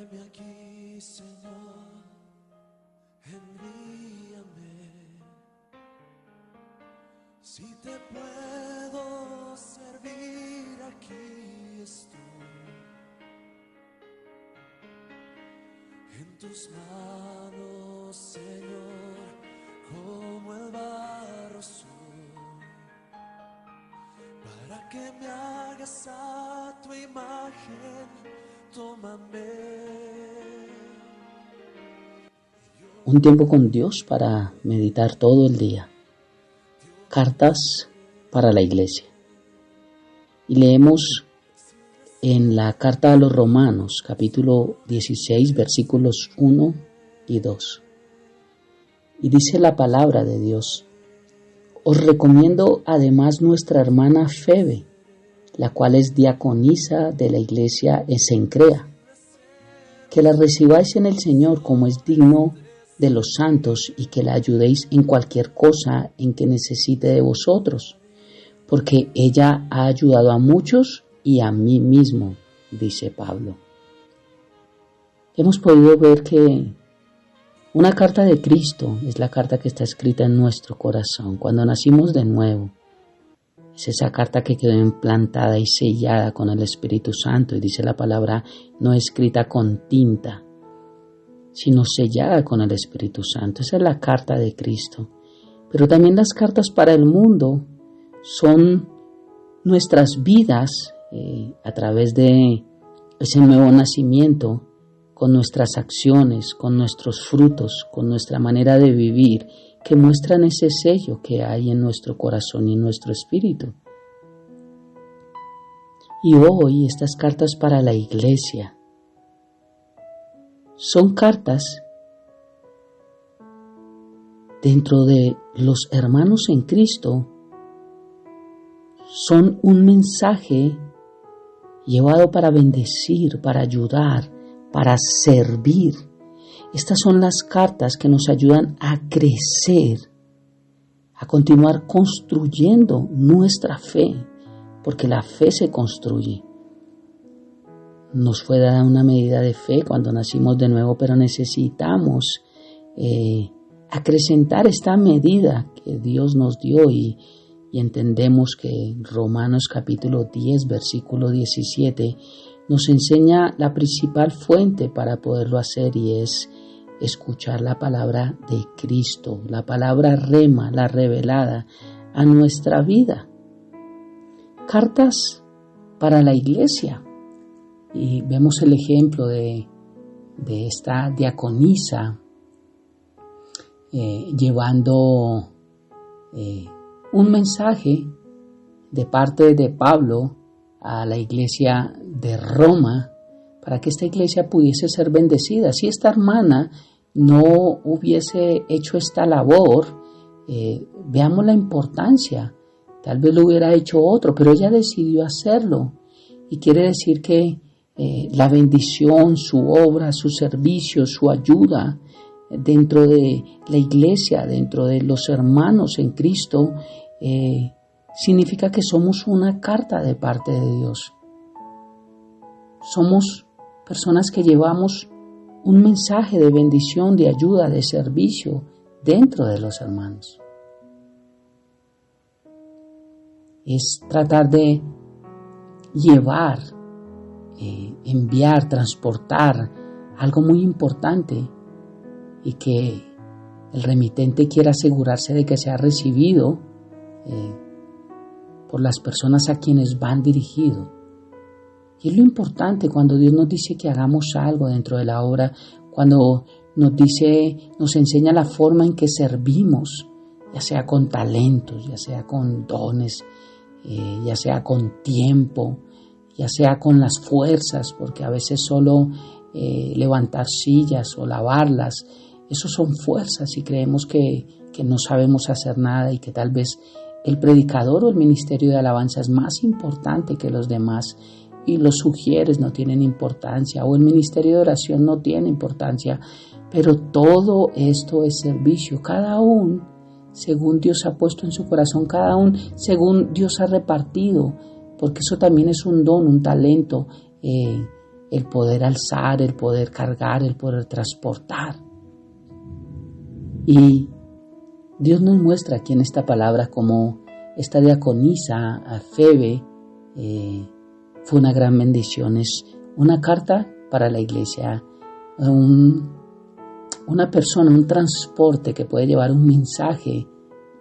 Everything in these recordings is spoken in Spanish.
Heme aquí, Señor, envíame. Si te puedo servir, aquí estoy. En tus manos, Señor, como el barro soy, para que me hagas a tu imagen, tómame. Un tiempo con Dios para meditar todo el día. Cartas para la iglesia. Y leemos en la carta a los Romanos, capítulo 16, versículos 1 y 2. Y dice la palabra de Dios: os recomiendo además nuestra hermana Febe, la cual es diaconisa de la iglesia en Cencrea, que la recibáis en el Señor como es digno de los santos y que la ayudéis en cualquier cosa en que necesite de vosotros, porque ella ha ayudado a muchos y a mí mismo, dice Pablo. Hemos podido ver que una carta de Cristo es la carta que está escrita en nuestro corazón cuando nacimos de nuevo. Es esa carta que quedó implantada y sellada con el Espíritu Santo, y dice la palabra, no escrita con tinta, sino sellada con el Espíritu Santo. Esa es la carta de Cristo. Pero también las cartas para el mundo son nuestras vidas a través de ese nuevo nacimiento, con nuestras acciones, con nuestros frutos, con nuestra manera de vivir, que muestran ese sello que hay en nuestro corazón y en nuestro espíritu. Y hoy estas cartas para la iglesia son cartas dentro de los hermanos en Cristo, son un mensaje llevado para bendecir, para ayudar, para servir. Estas son las cartas que nos ayudan a crecer, a continuar construyendo nuestra fe, porque la fe se construye. Nos fue dada una medida de fe cuando nacimos de nuevo, pero necesitamos acrecentar esta medida que Dios nos dio y entendemos que Romanos capítulo 10, versículo 17 nos enseña la principal fuente para poderlo hacer, y es escuchar la palabra de Cristo, la palabra rema, la revelada a nuestra vida. Cartas para la iglesia. Y vemos el ejemplo de esta diaconisa llevando un mensaje de parte de Pablo a la iglesia de Roma para que esta iglesia pudiese ser bendecida. Si esta hermana no hubiese hecho esta labor, veamos la importancia. Tal vez lo hubiera hecho otro, pero ella decidió hacerlo. Y quiere decir que la bendición, su obra, su servicio, su ayuda dentro de la iglesia, dentro de los hermanos en Cristo, significa que somos una carta de parte de Dios. Somos personas que llevamos un mensaje de bendición, de ayuda, de servicio dentro de los hermanos. Es tratar de llevar, enviar, transportar algo muy importante, y que el remitente quiera asegurarse de que sea recibido por las personas a quienes van dirigido. Y es lo importante cuando Dios nos dice que hagamos algo dentro de la obra, cuando nos enseña la forma en que servimos, ya sea con talentos, ya sea con dones, ya sea con tiempo, ya sea con las fuerzas, porque a veces solo levantar sillas o lavarlas, eso son fuerzas, y creemos que no sabemos hacer nada y que tal vez el predicador o el ministerio de alabanza es más importante que los demás y los sugieres no tienen importancia, o el ministerio de oración no tiene importancia, pero todo esto es servicio, cada uno según Dios ha puesto en su corazón, cada uno según Dios ha repartido, porque eso también es un don, un talento, el poder alzar, el poder cargar, el poder transportar. Y Dios nos muestra aquí en esta palabra cómo esta diaconisa, a Febe, fue una gran bendición. Es una carta para la iglesia, una persona, un transporte que puede llevar un mensaje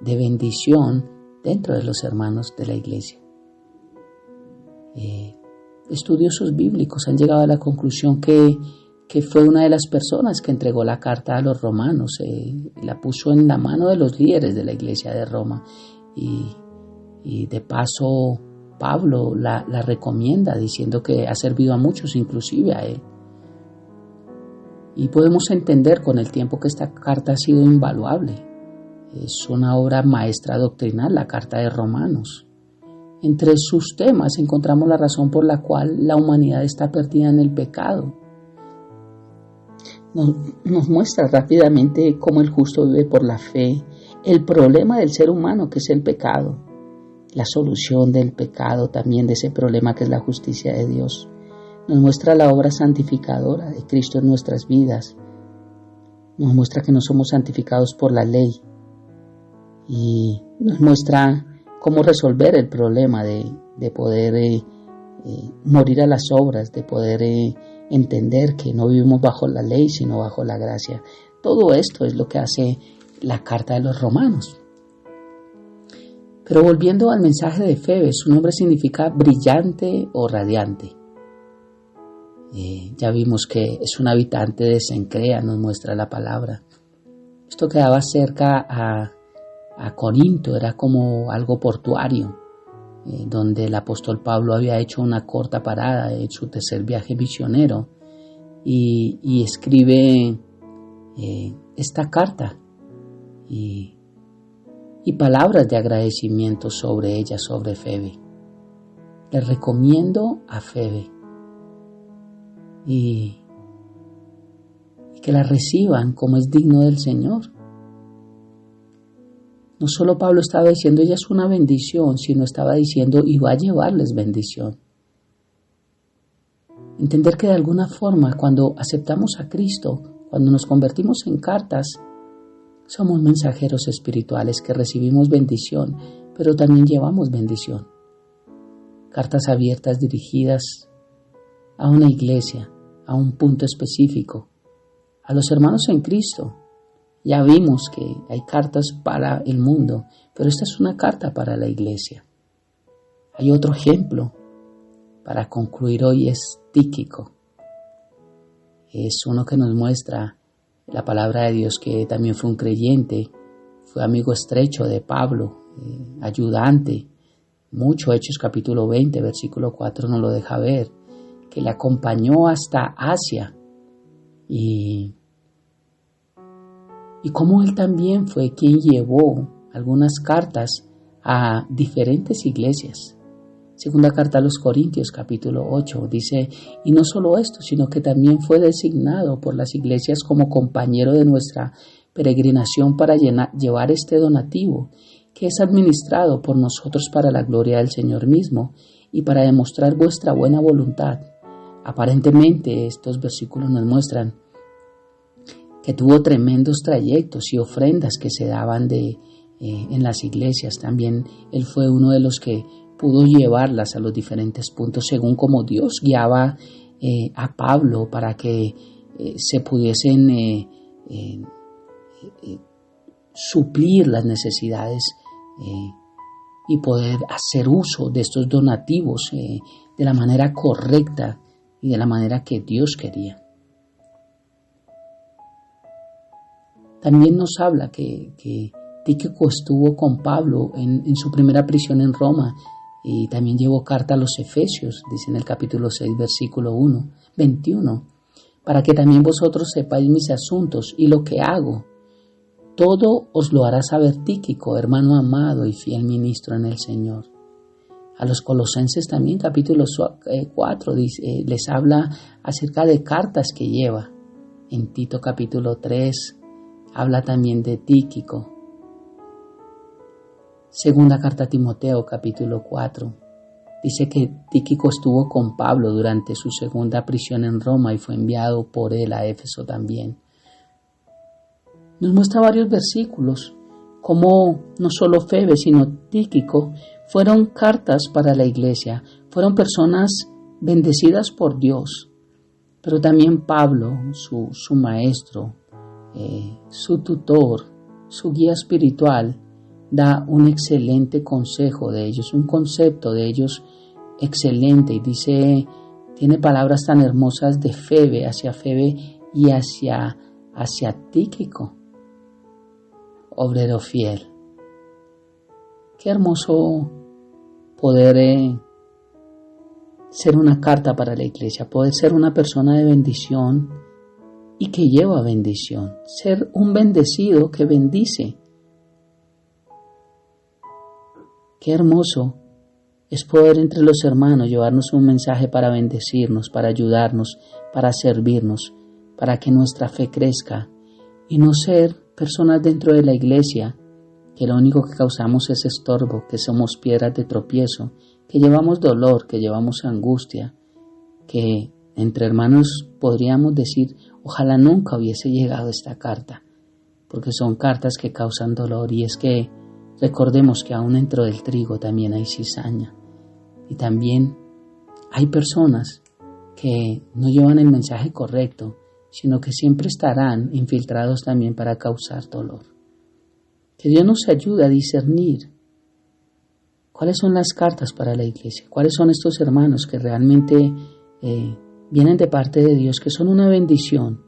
de bendición dentro de los hermanos de la iglesia. Estudiosos bíblicos han llegado a la conclusión que fue una de las personas que entregó la carta a los romanos, la puso en la mano de los líderes de la iglesia de Roma y de paso Pablo la recomienda diciendo que ha servido a muchos, inclusive a él. Y podemos entender con el tiempo que esta carta ha sido invaluable. Es una obra maestra doctrinal, la carta de Romanos. Entre sus temas encontramos la razón por la cual la humanidad está perdida en el pecado. Nos muestra rápidamente cómo el justo vive por la fe, el problema del ser humano que es el pecado, la solución del pecado también de ese problema que es la justicia de Dios. Nos muestra la obra santificadora de Cristo en nuestras vidas. Nos muestra que no somos santificados por la ley y nos muestra cómo resolver el problema de poder morir a las obras, de poder entender que no vivimos bajo la ley sino bajo la gracia. Todo esto es lo que hace la carta de los Romanos. Pero volviendo al mensaje de Febe, su nombre significa brillante o radiante. Ya vimos que es un habitante de Cencrea, nos muestra la palabra. Esto quedaba cerca a Corinto, era como algo portuario, donde el apóstol Pablo había hecho una corta parada en su tercer viaje misionero y escribe esta carta y palabras de agradecimiento sobre ella, sobre Febe. Le recomiendo a Febe y que la reciban como es digno del Señor. No solo Pablo estaba diciendo ella es una bendición, sino estaba diciendo y va a llevarles bendición. Entender que de alguna forma cuando aceptamos a Cristo, cuando nos convertimos en cartas, somos mensajeros espirituales que recibimos bendición, pero también llevamos bendición. Cartas abiertas dirigidas a una iglesia, a un punto específico, a los hermanos en Cristo. Ya vimos que hay cartas para el mundo, pero esta es una carta para la iglesia. Hay otro ejemplo para concluir hoy, es Tíquico. Es uno que nos muestra la palabra de Dios, que también fue un creyente, fue amigo estrecho de Pablo, ayudante. Mucho, Hechos capítulo 20, versículo 4 nos lo deja ver, que le acompañó hasta Asia y cómo él también fue quien llevó algunas cartas a diferentes iglesias. Segunda carta a los Corintios, capítulo 8, dice, y no solo esto, sino que también fue designado por las iglesias como compañero de nuestra peregrinación para llevar este donativo, que es administrado por nosotros para la gloria del Señor mismo y para demostrar vuestra buena voluntad. Aparentemente estos versículos nos muestran que tuvo tremendos trayectos y ofrendas que se daban en las iglesias. También él fue uno de los que pudo llevarlas a los diferentes puntos según como Dios guiaba a Pablo para que se pudiesen suplir las necesidades y poder hacer uso de estos donativos de la manera correcta y de la manera que Dios quería. También nos habla que Tíquico estuvo con Pablo en su primera prisión en Roma y también llevó carta a los Efesios, dice en el capítulo 6, versículo 21, para que también vosotros sepáis mis asuntos y lo que hago. Todo os lo hará saber Tíquico, hermano amado y fiel ministro en el Señor. A los Colosenses también, capítulo 4, les habla acerca de cartas que lleva. En Tito capítulo 3 habla también de Tíquico. Segunda carta a Timoteo, capítulo 4. Dice que Tíquico estuvo con Pablo durante su segunda prisión en Roma y fue enviado por él a Éfeso también. Nos muestra varios versículos, como no solo Febe, sino Tíquico fueron cartas para la iglesia, fueron personas bendecidas por Dios, pero también Pablo, su maestro, su tutor, su guía espiritual, da un excelente consejo de ellos, un concepto de ellos excelente, y dice, tiene palabras tan hermosas de Febe y hacia Tíquico, obrero fiel. Qué hermoso poder ser una carta para la iglesia, poder ser una persona de bendición y que lleva bendición, ser un bendecido que bendice. Qué hermoso es poder entre los hermanos llevarnos un mensaje para bendecirnos, para ayudarnos, para servirnos, para que nuestra fe crezca y no ser personas dentro de la iglesia que lo único que causamos es estorbo, que somos piedras de tropiezo, que llevamos dolor, que llevamos angustia, que entre hermanos podríamos decir, ojalá nunca hubiese llegado esta carta, porque son cartas que causan dolor, y es que recordemos que aún dentro del trigo también hay cizaña, y también hay personas que no llevan el mensaje correcto, sino que siempre estarán infiltrados también para causar dolor. Que Dios nos ayude a discernir cuáles son las cartas para la iglesia, cuáles son estos hermanos que realmente vienen de parte de Dios, que son una bendición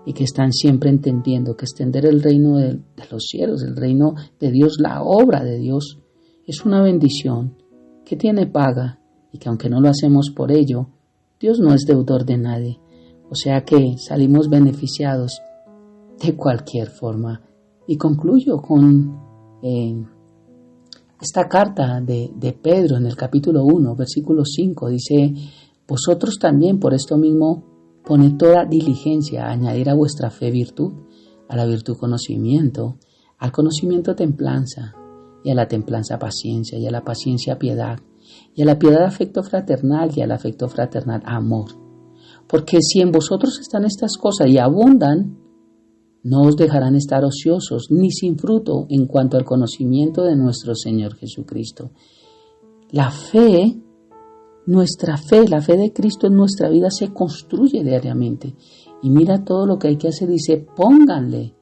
y que están siempre entendiendo que extender el reino de los cielos, el reino de Dios, la obra de Dios, es una bendición que tiene paga y que aunque no lo hacemos por ello, Dios no es deudor de nadie. O sea que salimos beneficiados de cualquier forma. Y concluyo con esta carta de Pedro en el capítulo 1, versículo 5. Dice, vosotros también por esto mismo poned toda diligencia a añadir a vuestra fe virtud, a la virtud conocimiento, al conocimiento templanza, y a la templanza paciencia, y a la paciencia piedad, y a la piedad afecto fraternal, y al afecto fraternal amor. Porque si en vosotros están estas cosas y abundan, no os dejarán estar ociosos ni sin fruto en cuanto al conocimiento de nuestro Señor Jesucristo. La fe, la fe de Cristo en nuestra vida se construye diariamente. Y mira todo lo que hay que hacer. Dice, pónganle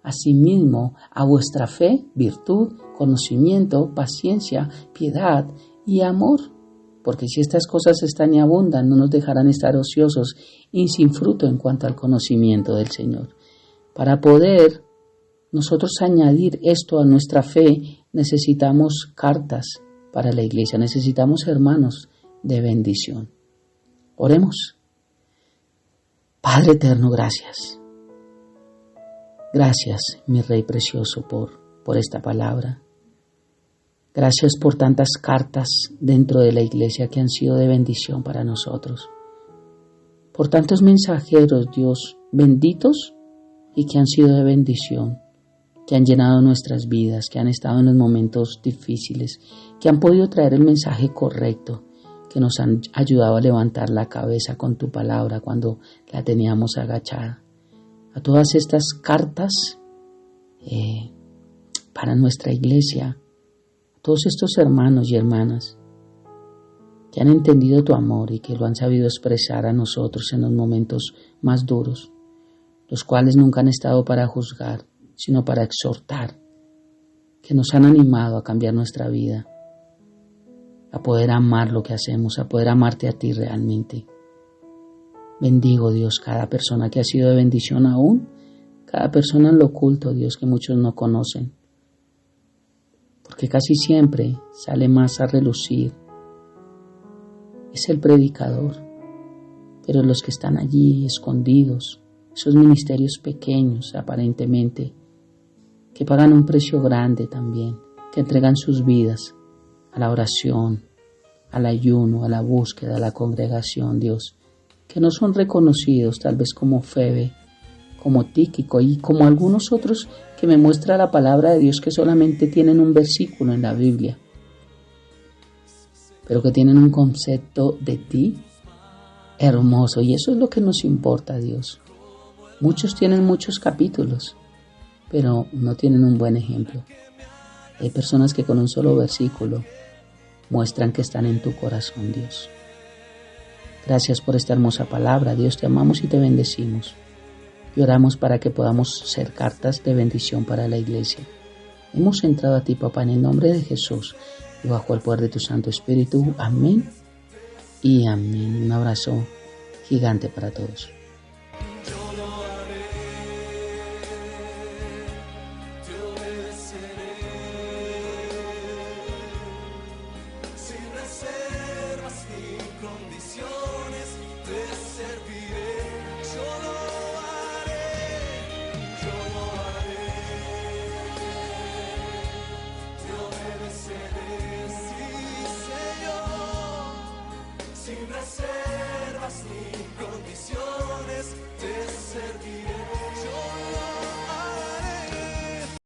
asimismo a vuestra fe virtud, conocimiento, paciencia, piedad y amor. Porque si estas cosas están y abundan, no nos dejarán estar ociosos y sin fruto en cuanto al conocimiento del Señor. Para poder nosotros añadir esto a nuestra fe, necesitamos cartas para la iglesia, necesitamos hermanos de bendición. Oremos. Padre eterno, gracias. Gracias, mi Rey precioso, por esta palabra. Gracias por tantas cartas dentro de la iglesia que han sido de bendición para nosotros. Por tantos mensajeros, Dios, benditos y que han sido de bendición, que han llenado nuestras vidas, que han estado en los momentos difíciles, que han podido traer el mensaje correcto, que nos han ayudado a levantar la cabeza con tu palabra cuando la teníamos agachada. A todas estas cartas para nuestra iglesia, a todos estos hermanos y hermanas que han entendido tu amor y que lo han sabido expresar a nosotros en los momentos más duros, los cuales nunca han estado para juzgar, sino para exhortar, que nos han animado a cambiar nuestra vida, a poder amar lo que hacemos, a poder amarte a ti realmente. Bendigo, Dios, cada persona que ha sido de bendición aún, cada persona en lo oculto, Dios, que muchos no conocen, porque casi siempre sale más a relucir. Es el predicador, pero los que están allí escondidos, esos ministerios pequeños aparentemente, que pagan un precio grande también, que entregan sus vidas a la oración, al ayuno, a la búsqueda, a la congregación, Dios, que no son reconocidos tal vez como Febe, como Tíquico y como algunos otros que me muestra la palabra de Dios que solamente tienen un versículo en la Biblia. pero que tienen un concepto de ti hermoso. Y eso es lo que nos importa, Dios. Muchos tienen muchos capítulos, pero no tienen un buen ejemplo. Hay personas que con un solo versículo muestran que están en tu corazón, Dios. Gracias por esta hermosa palabra. Dios, te amamos y te bendecimos. Y oramos para que podamos ser cartas de bendición para la iglesia. Hemos entrado a ti, papá, en el nombre de Jesús y bajo el poder de tu Santo Espíritu. Amén y amén. Un abrazo gigante para todos. Sin reservas ni condiciones, te serviré. Yo lo haré, yo lo haré. Te obedeceré, sí, Señor. Sin reservas.